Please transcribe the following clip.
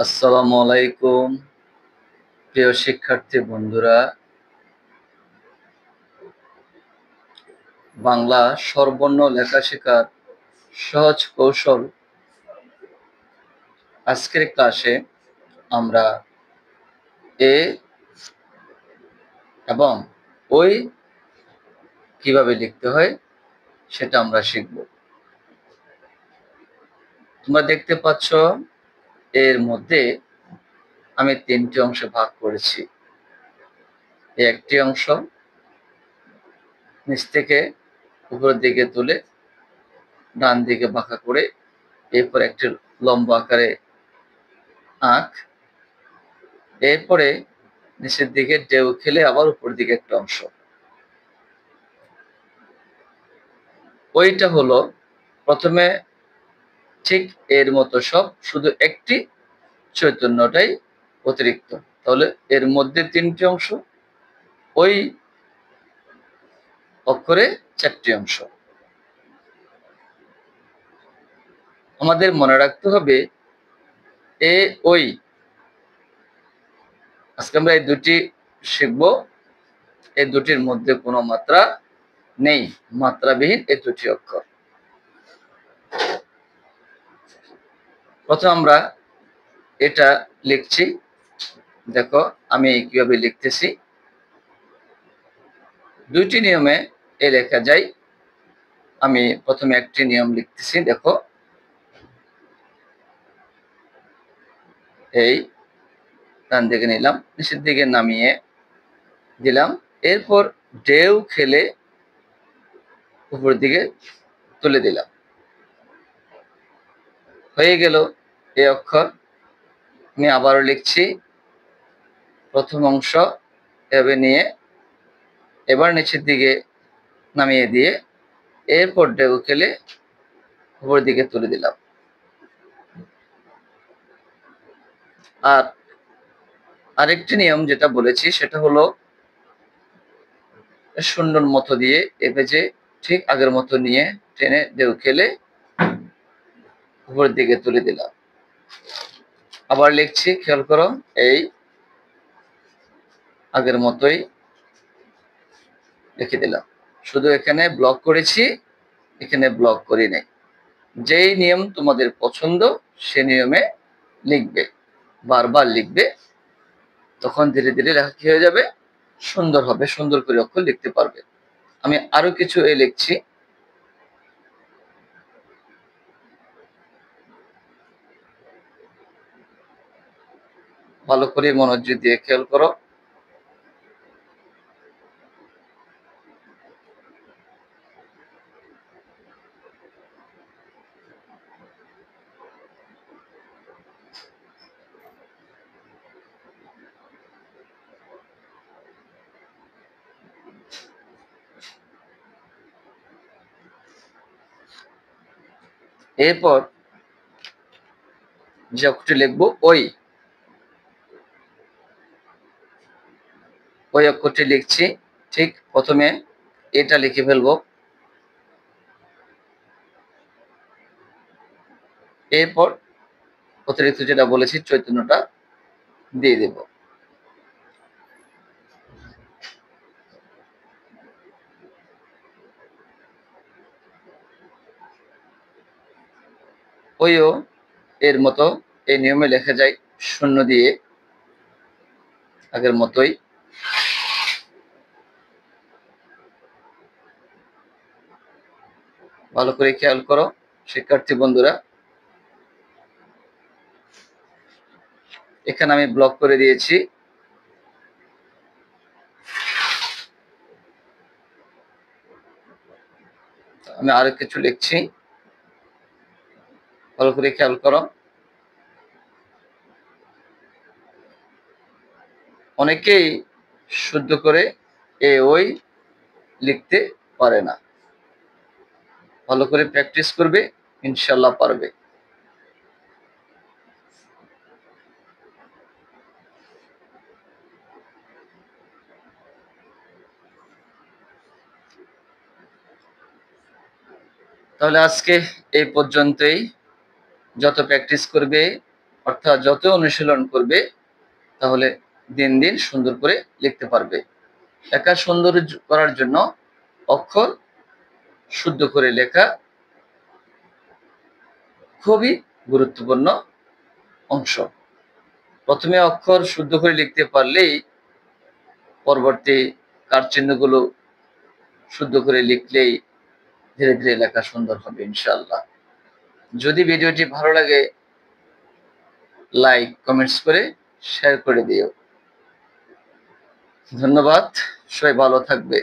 আসসালামু আলাইকুম প্রিয় শিক্ষার্থী বন্ধুরা, বাংলা স্বরবর্ণ লেখা শেখার সহজ কৌশল আজকের ক্লাসে আমরা এ এবং ওই কিভাবে লিখতে হয় সেটা আমরা শিখব। তোমরা দেখতে পাচ্ছ এর মধ্যে আমি তিনটি অংশে ভাগ করেছি। একটি অংশ নিচ থেকে উপরের দিকে তুলে ডান দিকে বাঁকা করে এরপর একটি লম্বা আকারে আঁক, এরপরে নিচের দিকে ঢেউ খেলে আবার উপর দিকে একটা অংশ। ওইটা হলো প্রথমে ঠিক এর মতো সব, শুধু একটি চৈতন্যটাই অতিরিক্ত। তাহলে এর মধ্যে তিনটি অংশ, ওই অক্ষরে চারটি অংশ। আমাদের মনে রাখতে হবে এ ওই, আজকে আমরা এই দুটি শিখব। এই দুটির মধ্যে কোনো মাত্রা নেই, মাত্রাবিহীন এই দুটি অক্ষর। প্রথম আমরা এটা লিখছি, দেখো আমি কিভাবে লিখতেছি। দুইটি নিয়মে এ লেখা যায়। আমি প্রথমে একটি নিয়ম লিখতেছি, দেখো এই ডান দিকে নিলাম, নিচের দিকে নামিয়ে দিলাম, এরপর ঢেউ খেলে উপর দিকে তুলে দিলাম, হয়ে গেল এই অক্ষর। আমি আবারও লিখছি, প্রথম অংশ এভাবে নিয়ে এবার নিচের দিকে নামিয়ে দিয়ে এরপর ঢেউ খেলে উপর দিকে তুলে দিলাম। আর আরেকটি নিয়ম যেটা বলেছি সেটা হলো শূন্যর মতো দিয়ে এ পেজে ঠিক আগের মতো নিয়ে টেনে ঢেউ খেলে উপরের দিকে তুলে দিলাম। আবার লিখছি, খেয়াল করো, এই আগের মতোই লিখে দিলাম, শুধু এখানে ব্লক করেছি, এখানে ব্লক করি নাই। যেই নিয়ম তোমাদের পছন্দ সে নিয়মে লিখবে, বারবার লিখবে, তখন ধীরে ধীরে লেখা কি হয়ে যাবে, সুন্দর হবে, সুন্দর করে অক্ষর লিখতে পারবে। আমি আরো কিছু লিখছি, ভালো করে মনোযোগ দিয়ে খেয়াল করো। এরপর যে অক্ষরটি লিখবো ওই অক্ষরটি লিখছি, ঠিক প্রথমে এটা লিখে ফেলবো, এরপর অতিরিক্ত যেটা বলেছি চৈতন্যটা দিয়ে দেব। ওইও এর মতো এই নিয়মে লেখা যায়, শূন্য দিয়ে আগের মতোই। ভালো করে খেয়াল করো শিক্ষার্থী বন্ধুরা, এখানে আমি ব্লক করে দিয়েছি। আমি আরো কিছু লিখছি, ভালো করে খেয়াল করো। অনেকেই শুদ্ধ করে এ ওই লিখতে পারে না, ভালো করে প্র্যাকটিস করবে, ইনশাল্লাহ পারবে। তাহলে আজকে এই পর্যন্তই। যত প্র্যাকটিস করবে অর্থাৎ যত অনুশীলন করবে তাহলে দিন দিন সুন্দর করে লিখতে পারবে। লেখা সুন্দর করার জন্য অক্ষর শুদ্ধ করে লেখা খুবই গুরুত্বপূর্ণ অংশ। প্রথমে অক্ষর শুদ্ধ করে লিখতে পারলেই পরবর্তী কারচিহ্নগুলো শুদ্ধ করে লিখলেই ধীরে ধীরে লেখা সুন্দর হবে ইনশাআল্লাহ। যদি ভিডিওটি ভালো লাগে লাইক কমেন্টস করে শেয়ার করে দিও। ধন্যবাদ, সবাই ভালো থাকবে।